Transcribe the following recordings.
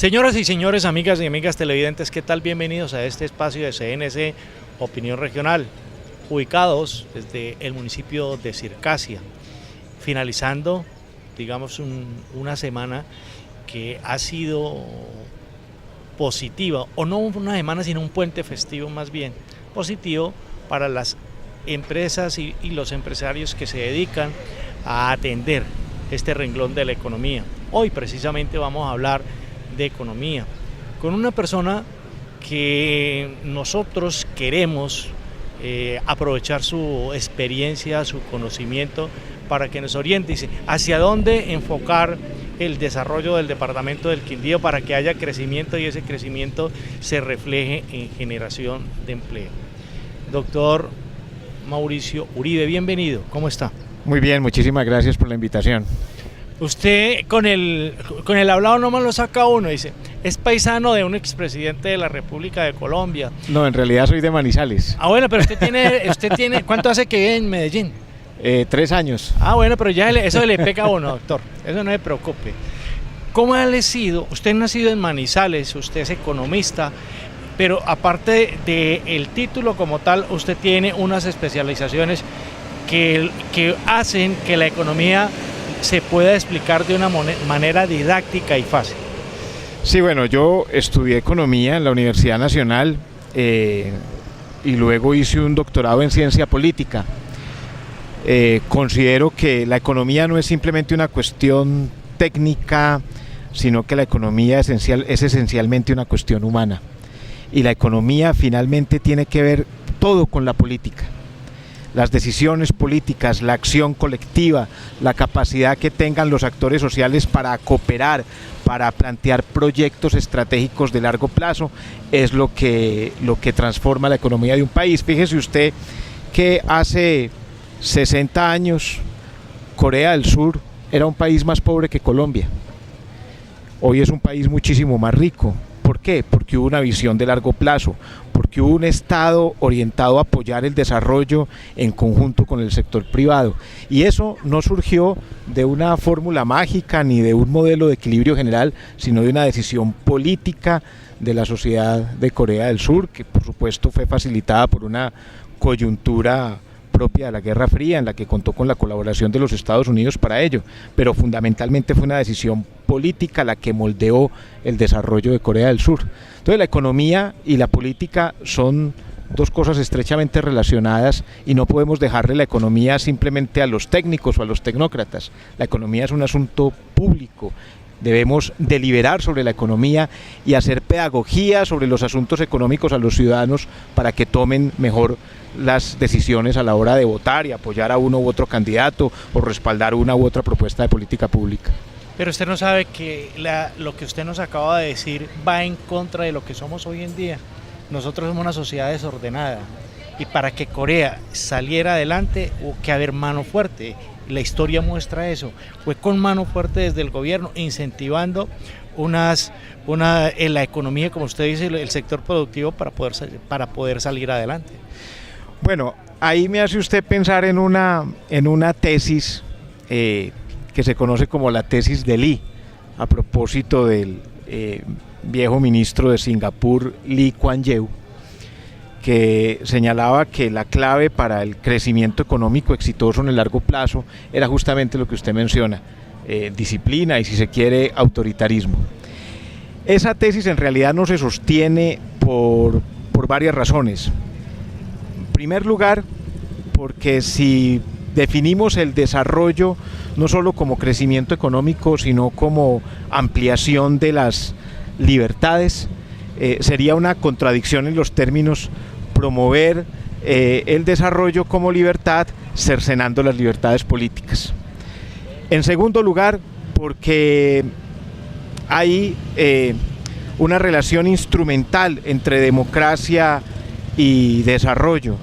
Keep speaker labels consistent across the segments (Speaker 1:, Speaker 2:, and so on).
Speaker 1: Señoras y señores, amigas y amigas televidentes, ¿qué tal? Bienvenidos a este espacio de CNC Opinión Regional, ubicados desde el municipio de Circasia, finalizando, digamos, una semana que ha sido positiva, o no una semana, sino un puente festivo más bien, positivo para las empresas y los empresarios que se dedican a atender este renglón de la economía. Hoy precisamente vamos a hablar de economía con una persona que nosotros queremos aprovechar su experiencia, su conocimiento para que nos oriente hacia dónde enfocar el desarrollo del departamento del Quindío para que haya crecimiento y ese crecimiento se refleje en generación de empleo. Doctor Mauricio Uribe, bienvenido, ¿cómo está?
Speaker 2: Muy bien, muchísimas gracias por la invitación.
Speaker 1: Usted con el hablado no me lo saca uno, dice, es paisano de un expresidente de la República de Colombia.
Speaker 2: No, en realidad soy de Manizales.
Speaker 1: Ah, bueno, pero usted tiene, ¿cuánto hace que vive en Medellín?
Speaker 2: 3 años.
Speaker 1: Ah, bueno, pero ya eso le pega a uno, doctor, eso no se preocupe. ¿Cómo ha nacido? Usted nacido en Manizales, usted es economista, pero aparte del título como tal, usted tiene unas especializaciones que hacen que la economía se pueda explicar de una manera didáctica y fácil.
Speaker 2: Sí, bueno, yo estudié economía en la Universidad Nacional y luego hice un doctorado en ciencia política. Considero que la economía no es simplemente una cuestión técnica, sino que la economía es esencialmente una cuestión humana. Y la economía finalmente tiene que ver todo con la política. Las decisiones políticas, la acción colectiva, la capacidad que tengan los actores sociales para cooperar, para plantear proyectos estratégicos de largo plazo, es lo que transforma la economía de un país. Fíjese usted que hace 60 años Corea del Sur era un país más pobre que Colombia. Hoy es un país muchísimo más rico. ¿Por qué? Porque hubo una visión de largo plazo, porque hubo un Estado orientado a apoyar el desarrollo en conjunto con el sector privado. Y eso no surgió de una fórmula mágica ni de un modelo de equilibrio general, sino de una decisión política de la sociedad de Corea del Sur, que por supuesto fue facilitada por una coyuntura propia de la Guerra Fría, en la que contó con la colaboración de los Estados Unidos para ello, pero fundamentalmente fue una decisión política la que moldeó el desarrollo de Corea del Sur. Entonces la economía y la política son dos cosas estrechamente relacionadas y no podemos dejarle la economía simplemente a los técnicos o a los tecnócratas. La economía es un asunto público. Debemos deliberar sobre la economía y hacer pedagogía sobre los asuntos económicos a los ciudadanos para que tomen mejor las decisiones a la hora de votar y apoyar a uno u otro candidato o respaldar una u otra propuesta de política pública.
Speaker 1: Pero usted no sabe que lo que usted nos acaba de decir va en contra de lo que somos hoy en día. Nosotros somos una sociedad desordenada y para que Corea saliera adelante hubo que haber mano fuerte. La historia muestra eso. Fue con mano fuerte desde el gobierno incentivando en la economía, como usted dice, el sector productivo para poder salir adelante.
Speaker 2: Bueno, ahí me hace usted pensar en una tesis que se conoce como la tesis de Lee, a propósito del viejo ministro de Singapur, Lee Kuan Yew, que señalaba que la clave para el crecimiento económico exitoso en el largo plazo era justamente lo que usted menciona, disciplina y, si se quiere, autoritarismo. Esa tesis en realidad no se sostiene por varias razones. En primer lugar, porque si definimos el desarrollo no solo como crecimiento económico, sino como ampliación de las libertades, sería una contradicción en los términos promover el desarrollo como libertad, cercenando las libertades políticas. En segundo lugar, porque hay una relación instrumental entre democracia y desarrollo.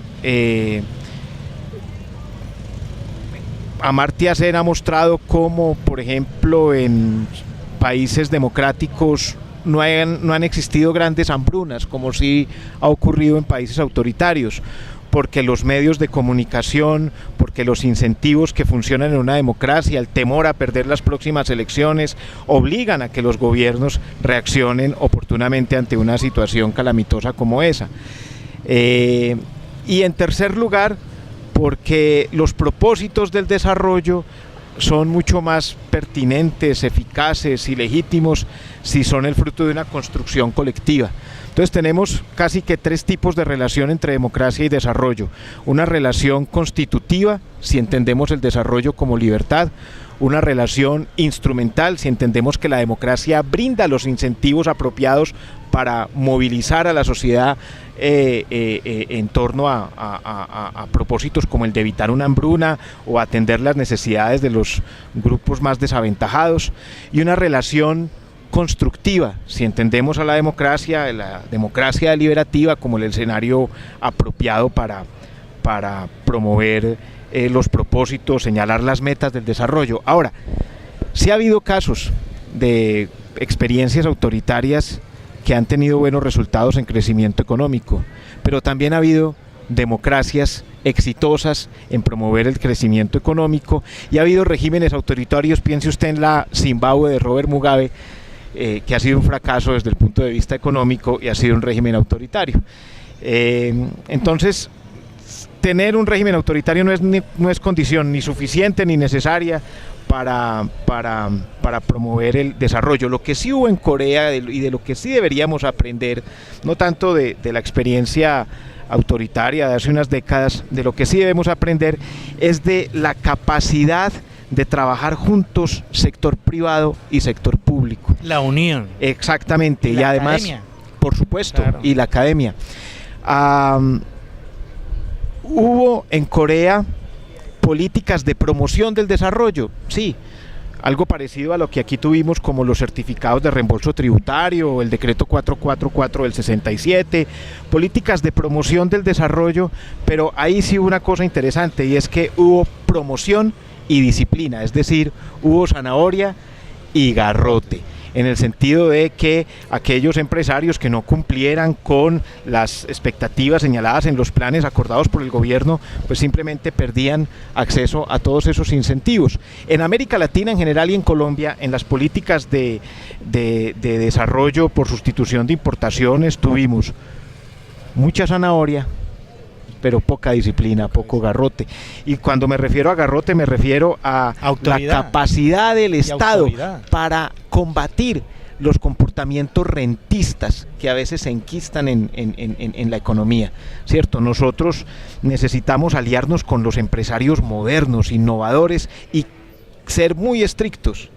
Speaker 2: Amartya Sen ha mostrado cómo, por ejemplo, en países democráticos no han existido grandes hambrunas, como sí ha ocurrido en países autoritarios, porque los medios de comunicación, porque los incentivos que funcionan en una democracia, el temor a perder las próximas elecciones, obligan a que los gobiernos reaccionen oportunamente ante una situación calamitosa como esa. Y en tercer lugar, porque los propósitos del desarrollo son mucho más pertinentes, eficaces y legítimos si son el fruto de una construcción colectiva. Entonces tenemos casi que tres tipos de relación entre democracia y desarrollo. Una relación constitutiva, si entendemos el desarrollo como libertad. Una relación instrumental, si entendemos que la democracia brinda los incentivos apropiados para movilizar a la sociedad en torno a propósitos como el de evitar una hambruna o atender las necesidades de los grupos más desaventajados. Y una relación constructiva, si entendemos a la democracia deliberativa como el escenario apropiado para promover los propósitos, señalar las metas del desarrollo. Ahora, sí ha habido casos de experiencias autoritarias que han tenido buenos resultados en crecimiento económico, pero también ha habido democracias exitosas en promover el crecimiento económico y ha habido regímenes autoritarios, piense usted en la Zimbabue de Robert Mugabe, que ha sido un fracaso desde el punto de vista económico y ha sido un régimen autoritario. Entonces, tener un régimen autoritario no es condición ni suficiente ni necesaria para promover el desarrollo. Lo que sí hubo en Corea y de lo que sí deberíamos aprender, no tanto de la experiencia autoritaria de hace unas décadas, de lo que sí debemos aprender es de la capacidad de trabajar juntos sector privado y sector público.
Speaker 1: La unión.
Speaker 2: Exactamente, y además,
Speaker 1: academia.
Speaker 2: por supuesto,
Speaker 1: Claro.
Speaker 2: Y la academia. Hubo en Corea políticas de promoción del desarrollo, sí, algo parecido a lo que aquí tuvimos como los certificados de reembolso tributario o el decreto 444 del 67, políticas de promoción del desarrollo, pero ahí sí hubo una cosa interesante y es que hubo promoción y disciplina, es decir, hubo zanahoria y garrote, en el sentido de que aquellos empresarios que no cumplieran con las expectativas señaladas en los planes acordados por el gobierno, pues simplemente perdían acceso a todos esos incentivos. En América Latina en general y en Colombia, en las políticas de desarrollo por sustitución de importaciones, tuvimos mucha zanahoria, pero poca disciplina, poco garrote. Y cuando me refiero a garrote me refiero a
Speaker 1: Autoridad.
Speaker 2: la capacidad del Estado
Speaker 1: autoridad.
Speaker 2: para combatir los comportamientos rentistas que a veces se enquistan en la economía, ¿cierto? Nosotros necesitamos aliarnos con los empresarios modernos, innovadores y ser muy estrictos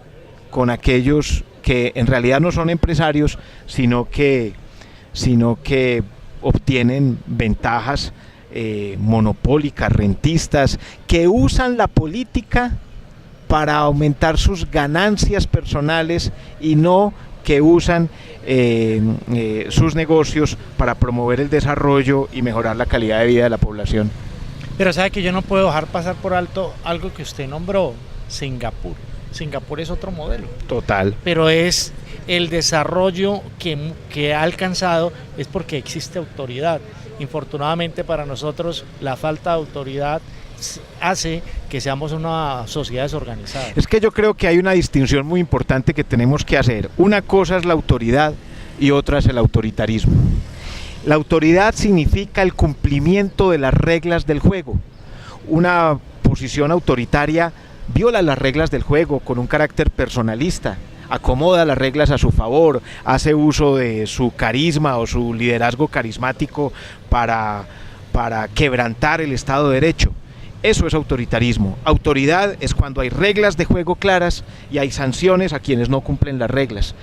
Speaker 2: con aquellos que en realidad no son empresarios, sino que obtienen ventajas monopólicas, rentistas, que usan la política para aumentar sus ganancias personales y no que usan sus negocios para promover el desarrollo y mejorar la calidad de vida de la población.
Speaker 1: Pero sabe que yo no puedo dejar pasar por alto algo que usted nombró, Singapur. Singapur es otro modelo.
Speaker 2: Total.
Speaker 1: Pero es el desarrollo que ha alcanzado es porque existe autoridad. Infortunadamente para nosotros la falta de autoridad hace que seamos una sociedad desorganizada.
Speaker 2: Es que yo creo que hay una distinción muy importante que tenemos que hacer. Una cosa es la autoridad y otra es el autoritarismo. La autoridad significa el cumplimiento de las reglas del juego. Una posición autoritaria viola las reglas del juego con un carácter personalista, acomoda las reglas a su favor, hace uso de su carisma o su liderazgo carismático para quebrantar el Estado de Derecho. Eso es autoritarismo. Autoridad es cuando hay reglas de juego claras y hay sanciones a quienes no cumplen las reglas.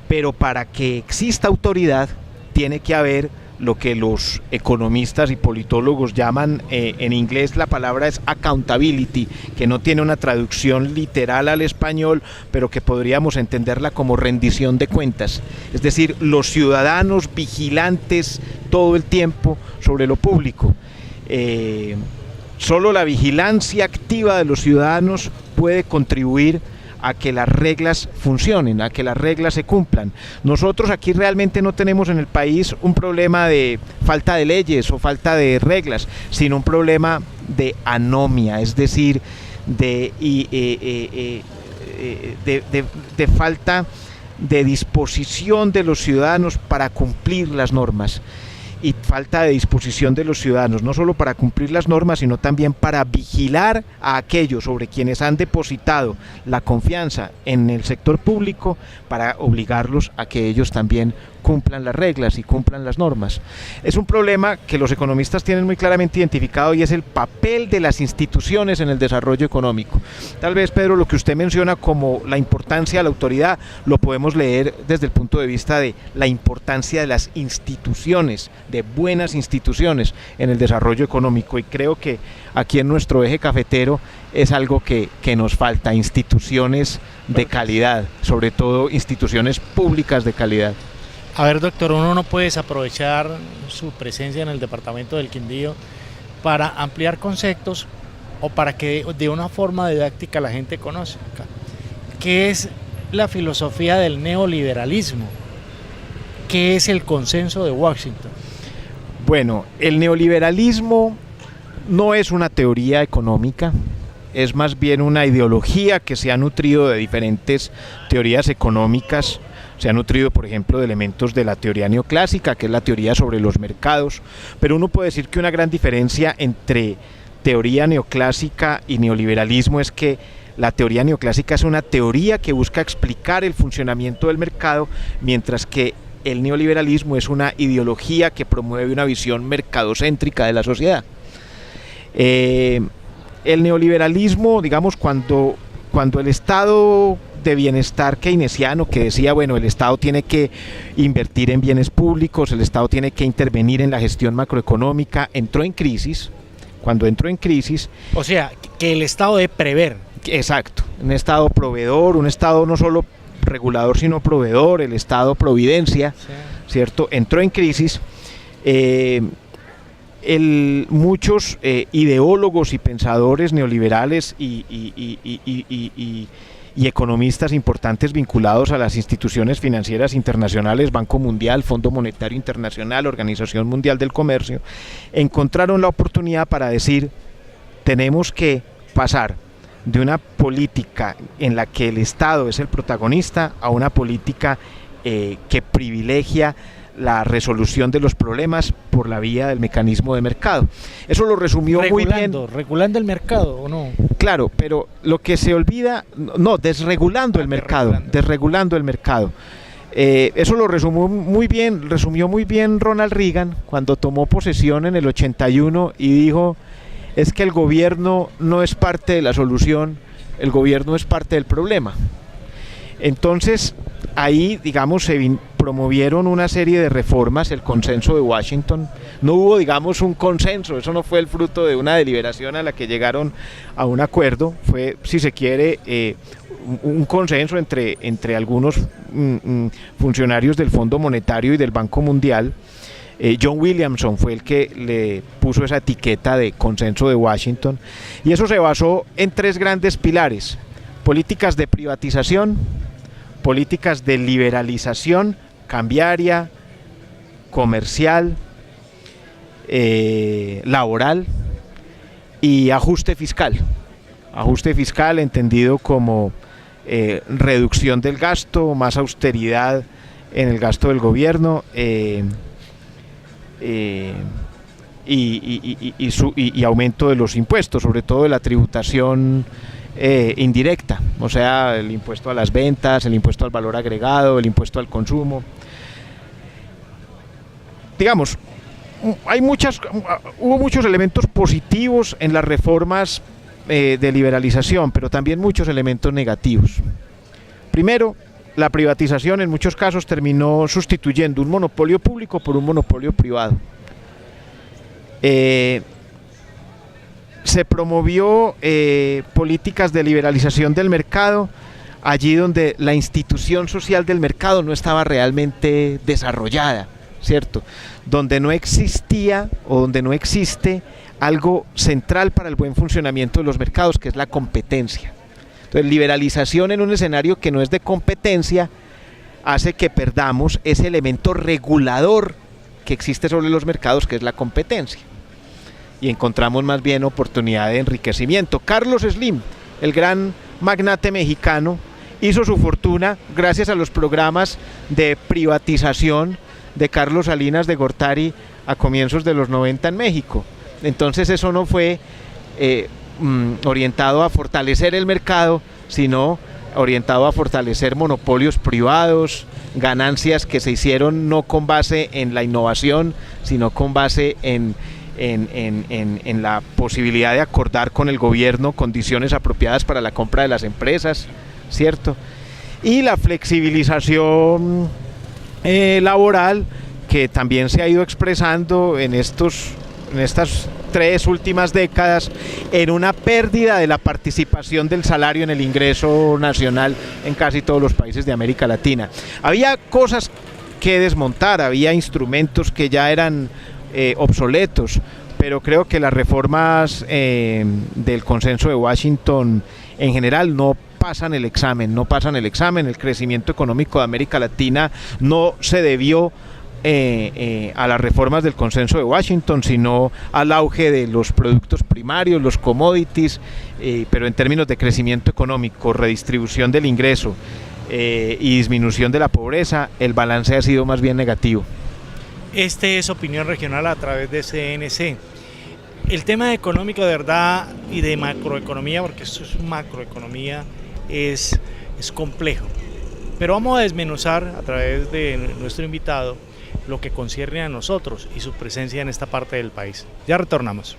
Speaker 2: Pero para que exista autoridad tiene que haber lo que los economistas y politólogos llaman, en inglés la palabra es accountability, que no tiene una traducción literal al español, pero que podríamos entenderla como rendición de cuentas. Es decir, los ciudadanos vigilantes todo el tiempo sobre lo público. Solo la vigilancia activa de los ciudadanos puede contribuir a que las reglas funcionen, a que las reglas se cumplan. Nosotros aquí realmente no tenemos en el país un problema de falta de leyes o falta de reglas, sino un problema de anomia, es decir, de falta de disposición de los ciudadanos para cumplir las normas, y falta de disposición de los ciudadanos, no solo para cumplir las normas, sino también para vigilar a aquellos sobre quienes han depositado la confianza en el sector público, para obligarlos a que ellos también cumplan las reglas y cumplan las normas. Es un problema que los economistas tienen muy claramente identificado, y es el papel de las instituciones en el desarrollo económico. Tal vez, Pedro, lo que usted menciona como la importancia de la autoridad, lo podemos leer desde el punto de vista de la importancia de las instituciones, de buenas instituciones en el desarrollo económico, y creo que aquí en nuestro eje cafetero es algo que nos falta, instituciones de calidad, sobre todo instituciones públicas de calidad.
Speaker 1: A ver, doctor, uno no puede desaprovechar su presencia en el departamento del Quindío para ampliar conceptos o para que de una forma didáctica la gente conozca qué es la filosofía del neoliberalismo, qué es el consenso de Washington.
Speaker 2: Bueno, el neoliberalismo no es una teoría económica, es más bien una ideología que se ha nutrido de diferentes teorías económicas. Se ha nutrido, por ejemplo, de elementos de la teoría neoclásica, que es la teoría sobre los mercados, pero uno puede decir que una gran diferencia entre teoría neoclásica y neoliberalismo es que la teoría neoclásica es una teoría que busca explicar el funcionamiento del mercado, mientras que el neoliberalismo es una ideología que promueve una visión mercadocéntrica de la sociedad. El neoliberalismo, digamos, cuando el Estado de bienestar keynesiano, que decía, bueno, el Estado tiene que invertir en bienes públicos, el Estado tiene que intervenir en la gestión macroeconómica, entró en crisis. Cuando entró en crisis...
Speaker 1: O sea, que el Estado debe prever.
Speaker 2: Exacto, un Estado proveedor, un Estado no solo regulador, sino proveedor, el Estado providencia, sí. ¿Cierto? Entró en crisis. Muchos ideólogos y pensadores neoliberales y economistas importantes vinculados a las instituciones financieras internacionales, Banco Mundial, Fondo Monetario Internacional, Organización Mundial del Comercio, encontraron la oportunidad para decir: tenemos que pasar de una política en la que el Estado es el protagonista a una política que privilegia la resolución de los problemas por la vía del mecanismo de mercado. Eso lo resumió muy bien.
Speaker 1: ¿Regulando el mercado o no?
Speaker 2: Claro, pero lo que se olvida, no, desregulando el mercado. Eso lo resumió muy bien Ronald Reagan cuando tomó posesión en el 81 y dijo: es que el gobierno no es parte de la solución, el gobierno es parte del problema. Entonces, ahí, digamos, se promovieron una serie de reformas, el consenso de Washington. No hubo, digamos, un consenso, eso no fue el fruto de una deliberación a la que llegaron a un acuerdo, fue, si se quiere, un consenso entre algunos funcionarios del Fondo Monetario y del Banco Mundial. John Williamson fue el que le puso esa etiqueta de consenso de Washington, y eso se basó en tres grandes pilares: políticas de privatización, políticas de liberalización cambiaria, comercial, laboral, y ajuste fiscal. Ajuste fiscal entendido como reducción del gasto, más austeridad en el gasto del gobierno, y aumento de los impuestos, sobre todo de la tributación indirecta, o sea, el impuesto a las ventas, el impuesto al valor agregado, el impuesto al consumo. Digamos, hubo muchos elementos positivos en las reformas de liberalización, pero también muchos elementos negativos. Primero, la privatización en muchos casos terminó sustituyendo un monopolio público por un monopolio privado. Se promovió políticas de liberalización del mercado allí donde la institución social del mercado no estaba realmente desarrollada, ¿cierto? Donde no existía o donde no existe algo central para el buen funcionamiento de los mercados, que es la competencia. Entonces, liberalización en un escenario que no es de competencia hace que perdamos ese elemento regulador que existe sobre los mercados, que es la competencia. Y encontramos más bien oportunidad de enriquecimiento. Carlos Slim, el gran magnate mexicano, hizo su fortuna gracias a los programas de privatización de Carlos Salinas de Gortari a comienzos de los 90 en México. Entonces eso no fue orientado a fortalecer el mercado, sino orientado a fortalecer monopolios privados, ganancias que se hicieron no con base en la innovación, sino con base en la posibilidad de acordar con el gobierno condiciones apropiadas para la compra de las empresas, ¿cierto? Y la flexibilización laboral, que también se ha ido expresando en estas 3 últimas décadas en una pérdida de la participación del salario en el ingreso nacional en casi todos los países de América Latina. Había cosas que desmontar, había instrumentos que ya eran obsoletos, pero creo que las reformas del Consenso de Washington en general no pasan el examen. El crecimiento económico de América Latina no se debió a las reformas del Consenso de Washington, sino al auge de los productos primarios, los commodities, pero en términos de crecimiento económico, redistribución del ingreso y disminución de la pobreza, el balance ha sido más bien negativo.
Speaker 1: Este es Opinión Regional a través de CNC. El tema económico de verdad y de macroeconomía, porque esto es macroeconomía, es complejo. Pero vamos a desmenuzar a través de nuestro invitado lo que concierne a nosotros y su presencia en esta parte del país. Ya retornamos.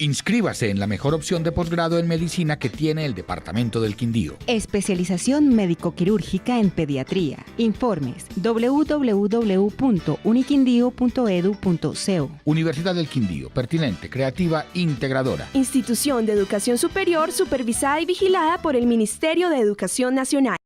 Speaker 3: Inscríbase en la mejor opción de posgrado en medicina que tiene el Departamento del Quindío.
Speaker 4: Especialización médico-quirúrgica en pediatría. Informes: www.uniquindío.edu.co.
Speaker 3: Universidad del Quindío, pertinente, creativa, integradora.
Speaker 5: Institución de Educación Superior supervisada y vigilada por el Ministerio de Educación Nacional.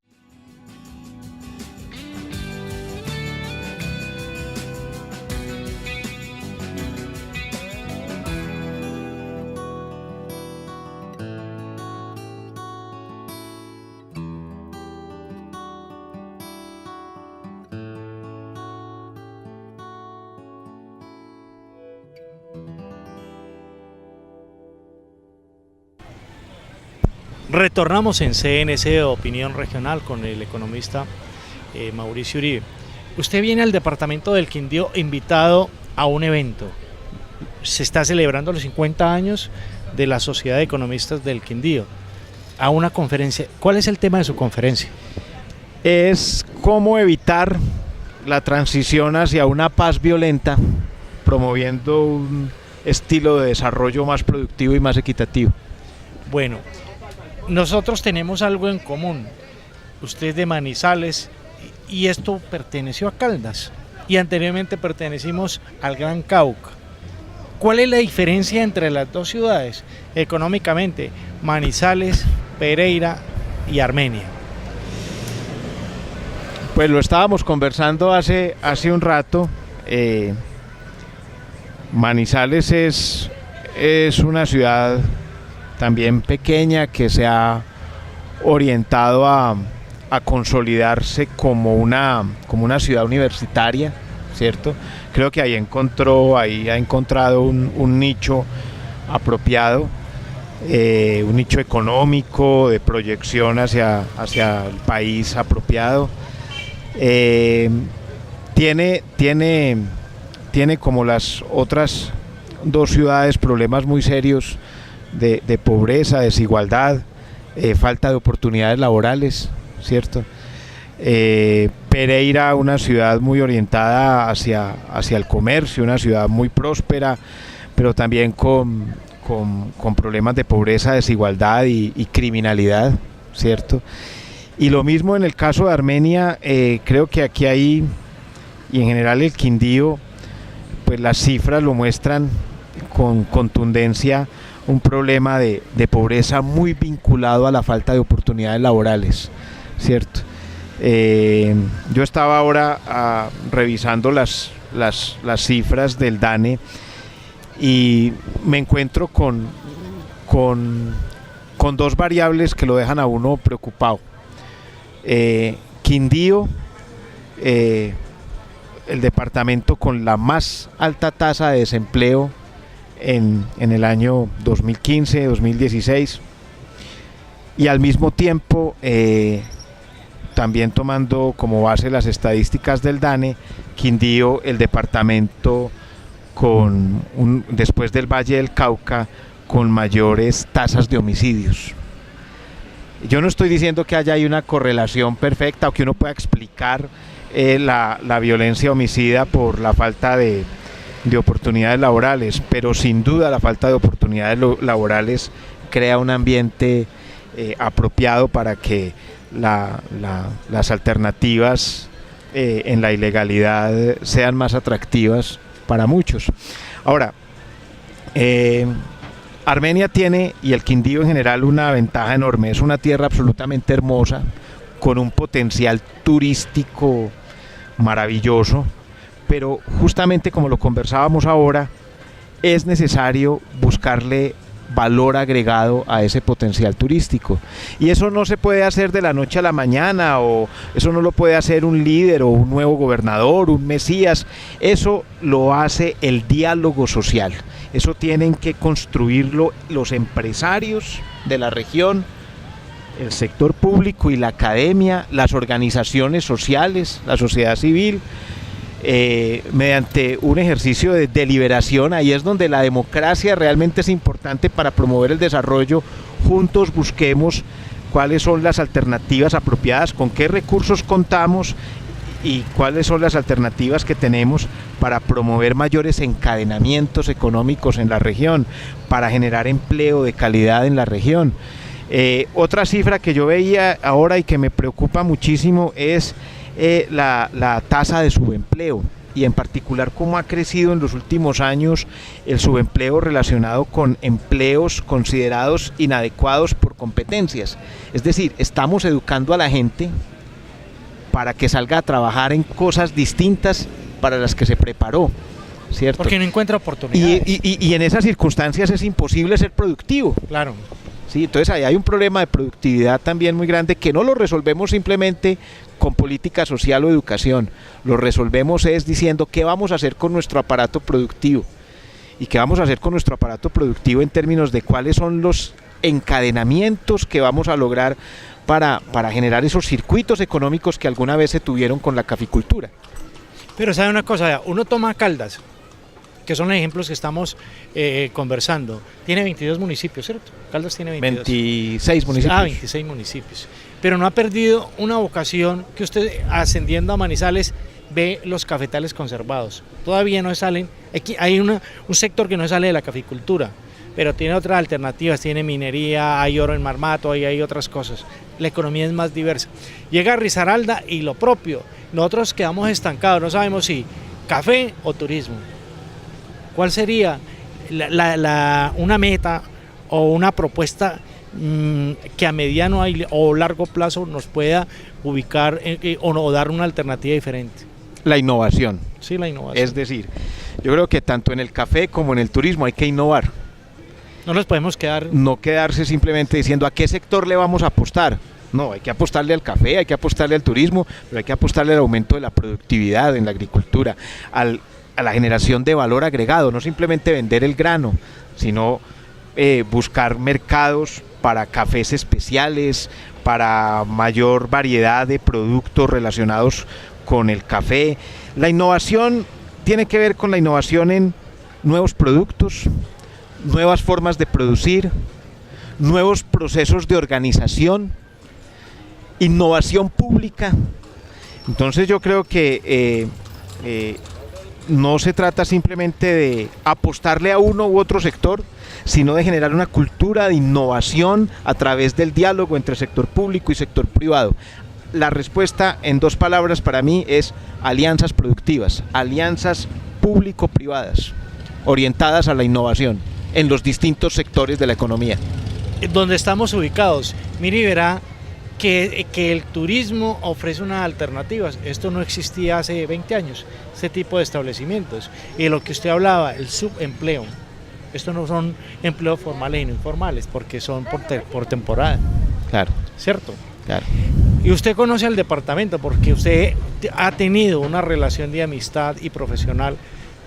Speaker 1: Retornamos en CNC Opinión Regional con el economista Mauricio Uribe. Usted viene al departamento del Quindío invitado a un evento. Se está celebrando los 50 años de la Sociedad de Economistas del Quindío. A una conferencia. ¿Cuál es el tema de su conferencia?
Speaker 2: Es cómo evitar la transición hacia una paz violenta, promoviendo un estilo de desarrollo más productivo y más equitativo.
Speaker 1: Bueno, nosotros tenemos algo en común. Usted es de Manizales y esto perteneció a Caldas y anteriormente pertenecimos al Gran Cauca. ¿Cuál es la diferencia entre las dos ciudades económicamente? Manizales, Pereira y Armenia.
Speaker 2: Pues lo estábamos conversando hace un rato. Manizales es una ciudad también pequeña que se ha orientado a consolidarse como una ciudad universitaria, ¿cierto? Creo que ahí ha encontrado un nicho apropiado. un nicho económico, de proyección hacia el país apropiado. Tiene como las otras dos ciudades problemas muy serios de pobreza, desigualdad, falta de oportunidades laborales, ¿cierto? Pereira, una ciudad muy orientada hacia el comercio, una ciudad muy próspera, pero también con problemas de pobreza, desigualdad y criminalidad, ¿cierto? Y lo mismo en el caso de Armenia. Creo que aquí hay, y en general el Quindío, pues las cifras lo muestran con contundencia, un problema de pobreza muy vinculado a la falta de oportunidades laborales, ¿cierto? Yo estaba ahora revisando las cifras del DANE y me encuentro con dos variables que lo dejan a uno preocupado. Quindío, el departamento con la más alta tasa de desempleo en el año 2015, 2016, y al mismo tiempo, también tomando como base las estadísticas del DANE, Quindío, el departamento después del Valle del Cauca, con mayores tasas de homicidios. Yo no estoy diciendo que haya ahí una correlación perfecta o que uno pueda explicar la violencia homicida por la falta de oportunidades laborales, pero sin duda la falta de oportunidades laborales crea un ambiente apropiado para que las alternativas en la ilegalidad sean más atractivas para muchos. Ahora, Armenia tiene, y el Quindío en general, una ventaja enorme. Es una tierra absolutamente hermosa, con un potencial turístico maravilloso, pero justamente como lo conversábamos ahora, es necesario buscarle valor agregado a ese potencial turístico, y eso no se puede hacer de la noche a la mañana, o eso no lo puede hacer un líder o un nuevo gobernador, un mesías. Eso lo hace el diálogo social. Eso tienen que construirlo los empresarios de la región, el sector público y la academia, las organizaciones sociales, la sociedad civil, mediante un ejercicio de deliberación. Ahí es donde la democracia realmente es importante para promover el desarrollo. Juntos busquemos cuáles son las alternativas apropiadas, con qué recursos contamos y cuáles son las alternativas que tenemos para promover mayores encadenamientos económicos en la región, para generar empleo de calidad en la región. Otra cifra que yo veía ahora y que me preocupa muchísimo es la tasa de subempleo, y en particular cómo ha crecido en los últimos años el subempleo relacionado con empleos considerados inadecuados por competencias. Es decir, estamos educando a la gente para que salga a trabajar en cosas distintas para las que se preparó, ¿cierto?
Speaker 1: Porque no encuentra oportunidades.
Speaker 2: Y en esas circunstancias es imposible ser productivo.
Speaker 1: Claro.
Speaker 2: Sí, entonces ahí hay un problema de productividad también muy grande, que no lo resolvemos simplemente con política social o educación. Lo resolvemos es diciendo qué vamos a hacer con nuestro aparato productivo, y qué vamos a hacer con nuestro aparato productivo en términos de cuáles son los encadenamientos que vamos a lograr para generar esos circuitos económicos que alguna vez se tuvieron con la caficultura.
Speaker 1: Pero sabe una cosa, uno toma Caldas, que son ejemplos que estamos conversando. Tiene 22 municipios, ¿cierto? Caldas tiene 22.
Speaker 2: 26 municipios.
Speaker 1: 26 municipios. Pero no ha perdido una vocación que usted, ascendiendo a Manizales, ve los cafetales conservados. Todavía no salen, hay un sector que no sale de la caficultura, pero tiene otras alternativas, tiene minería, hay oro en Marmato, hay otras cosas. La economía es más diversa. Llega Risaralda y lo propio. Nosotros quedamos estancados, no sabemos si café o turismo. ¿Cuál sería una meta o una propuesta que a mediano o largo plazo nos pueda ubicar o dar una alternativa diferente?
Speaker 2: La innovación.
Speaker 1: Sí, la innovación.
Speaker 2: Es decir, yo creo que tanto en el café como en el turismo hay que innovar.
Speaker 1: No nos podemos quedar...
Speaker 2: No quedarse simplemente diciendo a qué sector le vamos a apostar. No, hay que apostarle al café, hay que apostarle al turismo, pero hay que apostarle al aumento de la productividad en la agricultura, a la generación de valor agregado, no simplemente vender el grano, sino buscar mercados para cafés especiales, para mayor variedad de productos relacionados con el café. La innovación tiene que ver con la innovación en nuevos productos, nuevas formas de producir, nuevos procesos de organización, innovación pública. Entonces yo creo que no se trata simplemente de apostarle a uno u otro sector, sino de generar una cultura de innovación a través del diálogo entre sector público y sector privado. La respuesta en 2 palabras para mí es alianzas productivas, alianzas público-privadas, orientadas a la innovación en los distintos sectores de la economía.
Speaker 1: Donde estamos ubicados, mire y verá que el turismo ofrece unas alternativas. Esto no existía hace 20 años, ese tipo de establecimientos. Y de lo que usted hablaba, el subempleo. Esto no son empleos formales y no informales, porque son por temporada.
Speaker 2: Claro.
Speaker 1: ¿Cierto?
Speaker 2: Claro.
Speaker 1: Y usted conoce al departamento porque usted ha tenido una relación de amistad y profesional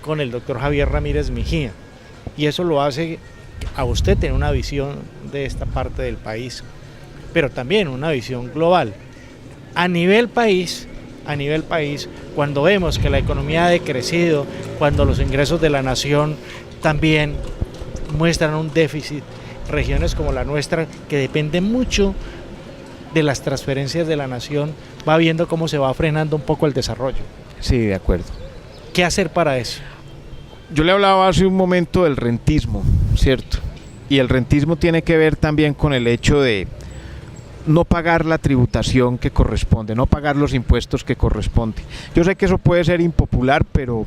Speaker 1: con el doctor Javier Ramírez Mejía. Y eso lo hace a usted tener una visión de esta parte del país, pero también una visión global. A nivel país, cuando vemos que la economía ha decrecido, cuando los ingresos de la nación también muestran un déficit, regiones como la nuestra, que dependen mucho de las transferencias de la nación, va viendo cómo se va frenando un poco el desarrollo.
Speaker 2: Sí, de acuerdo.
Speaker 1: ¿Qué hacer para eso?
Speaker 2: Yo le hablaba hace un momento del rentismo, ¿cierto? Y el rentismo tiene que ver también con el hecho de no pagar la tributación que corresponde, no pagar los impuestos que corresponde. Yo sé que eso puede ser impopular, pero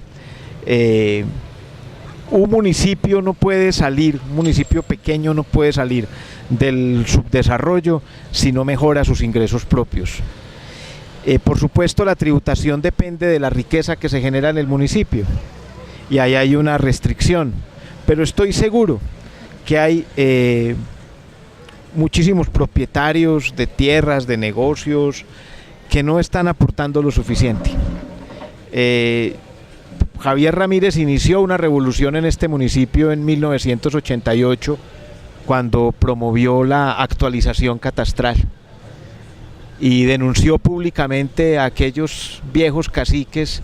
Speaker 2: un municipio no puede salir, un municipio pequeño no puede salir del subdesarrollo si no mejora sus ingresos propios. Por supuesto, la tributación depende de la riqueza que se genera en el municipio y ahí hay una restricción, pero estoy seguro que hay muchísimos propietarios de tierras, de negocios, que no están aportando lo suficiente. Javier Ramírez inició una revolución en este municipio en 1988 cuando promovió la actualización catastral y denunció públicamente a aquellos viejos caciques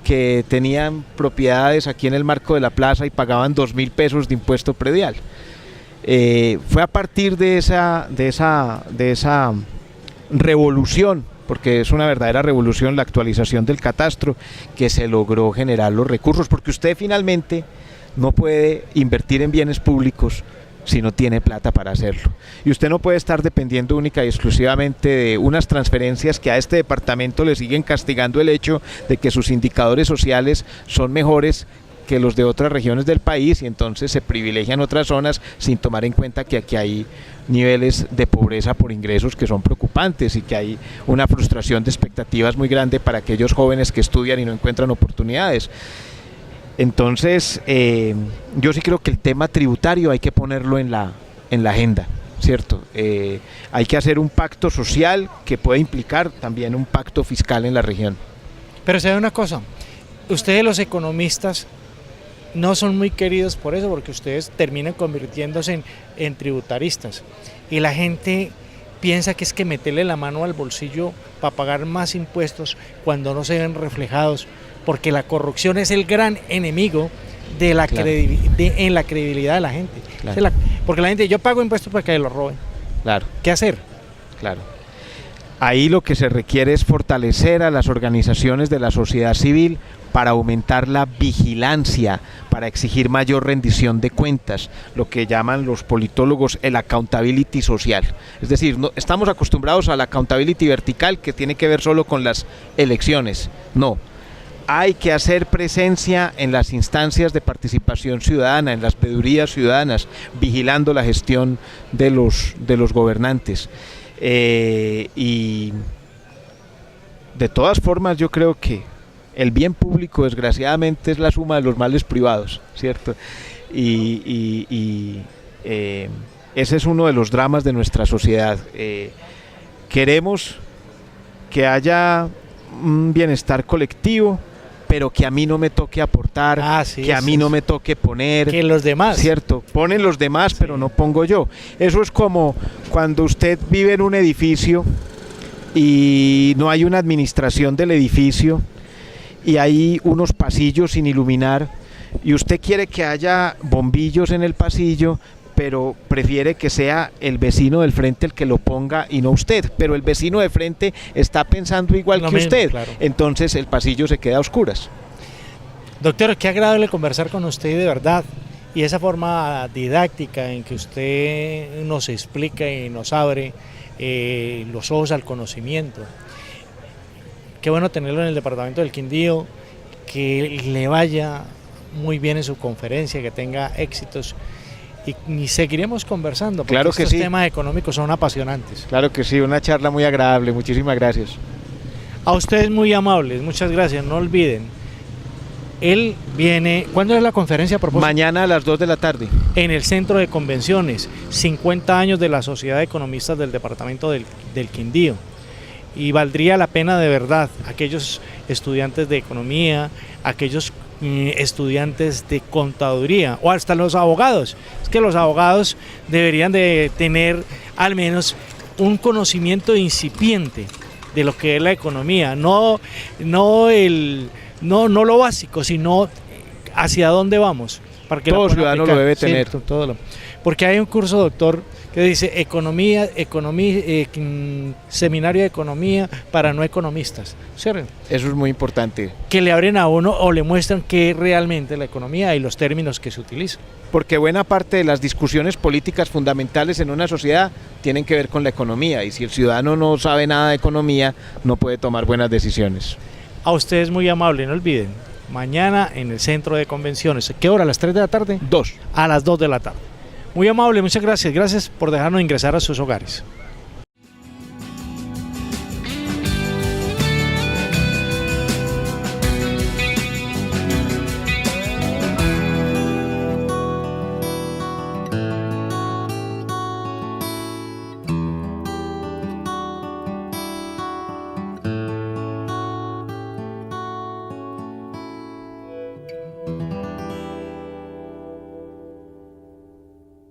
Speaker 2: que tenían propiedades aquí en el marco de la plaza y pagaban 2.000 pesos de impuesto predial. Fue a partir de esa revolución, porque es una verdadera revolución la actualización del catastro, que se logró generar los recursos, porque usted finalmente no puede invertir en bienes públicos si no tiene plata para hacerlo. Y usted no puede estar dependiendo única y exclusivamente de unas transferencias que a este departamento le siguen castigando el hecho de que sus indicadores sociales son mejores que los de otras regiones del país y entonces se privilegian otras zonas sin tomar en cuenta que aquí hay niveles de pobreza por ingresos que son preocupantes y que hay una frustración de expectativas muy grande para aquellos jóvenes que estudian y no encuentran oportunidades. Entonces, yo sí creo que el tema tributario hay que ponerlo en la agenda, ¿cierto? Hay que hacer un pacto social que puede implicar también un pacto fiscal en la región.
Speaker 1: Pero se ve una cosa, ustedes los economistas no son muy queridos por eso, porque ustedes terminan convirtiéndose en tributaristas y la gente piensa que es que meterle la mano al bolsillo para pagar más impuestos cuando no se ven reflejados, porque la corrupción es el gran enemigo de la
Speaker 2: claro.
Speaker 1: en la credibilidad de la gente.
Speaker 2: Claro.
Speaker 1: Porque la gente, yo pago impuestos para que lo roben.
Speaker 2: Claro.
Speaker 1: ¿Qué hacer?
Speaker 2: Claro. Ahí lo que se requiere es fortalecer a las organizaciones de la sociedad civil para aumentar la vigilancia, para exigir mayor rendición de cuentas, lo que llaman los politólogos el accountability social. Es decir, no, estamos acostumbrados a la accountability vertical que tiene que ver solo con las elecciones. No, hay que hacer presencia en las instancias de participación ciudadana, en las veedurías ciudadanas, vigilando la gestión de los gobernantes. Y de todas formas yo creo que el bien público desgraciadamente es la suma de los males privados, ¿cierto? Y ese es uno de los dramas de nuestra sociedad. Queremos que haya un bienestar colectivo, pero que a mí no me toque aportar, que a mí no me toque poner.
Speaker 1: Que los demás.
Speaker 2: Cierto, ponen los demás, pero no pongo yo. Eso es como cuando usted vive en un edificio y no hay una administración del edificio y hay unos pasillos sin iluminar y usted quiere que haya bombillos en el pasillo, pero prefiere que sea el vecino del frente el que lo ponga y no usted, pero el vecino de frente está pensando igual que usted, claro. Entonces el pasillo se queda a oscuras.
Speaker 1: Doctor, qué agradable conversar con usted de verdad, y esa forma didáctica en que usted nos explica y nos abre los ojos al conocimiento. Qué bueno tenerlo en el departamento del Quindío, que le vaya muy bien en su conferencia, que tenga éxitos. Y seguiremos conversando, porque
Speaker 2: claro que
Speaker 1: estos
Speaker 2: sí.
Speaker 1: Temas económicos son apasionantes.
Speaker 2: Claro que sí, una charla muy agradable, muchísimas gracias.
Speaker 1: A ustedes muy amables, muchas gracias, no olviden. Él viene, ¿cuándo es la conferencia a propósito?
Speaker 2: Mañana a las 2 de la tarde.
Speaker 1: En el Centro de Convenciones, 50 años de la Sociedad de Economistas del Departamento del Quindío. Y valdría la pena de verdad, aquellos estudiantes de economía, aquellos estudiantes de contaduría o hasta los abogados. Es que los abogados deberían de tener al menos un conocimiento incipiente de lo que es la economía, no lo básico, sino hacia dónde vamos. Para que
Speaker 2: todo ciudadano lo debe tener.
Speaker 1: Sí, porque hay un curso, doctor, que dice seminario de economía para no economistas, ¿cierto?
Speaker 2: Eso es muy importante.
Speaker 1: Que le abren a uno o le muestran qué es realmente la economía y los términos que se utilizan.
Speaker 2: Porque buena parte de las discusiones políticas fundamentales en una sociedad tienen que ver con la economía, y si el ciudadano no sabe nada de economía, no puede tomar buenas decisiones.
Speaker 1: A ustedes muy amable, no olviden, mañana en el Centro de Convenciones. ¿Qué hora? ¿A las 3 de la tarde?
Speaker 2: 2.
Speaker 1: A las 2 de la tarde. Muy amable, muchas gracias. Gracias por dejarnos ingresar a sus hogares.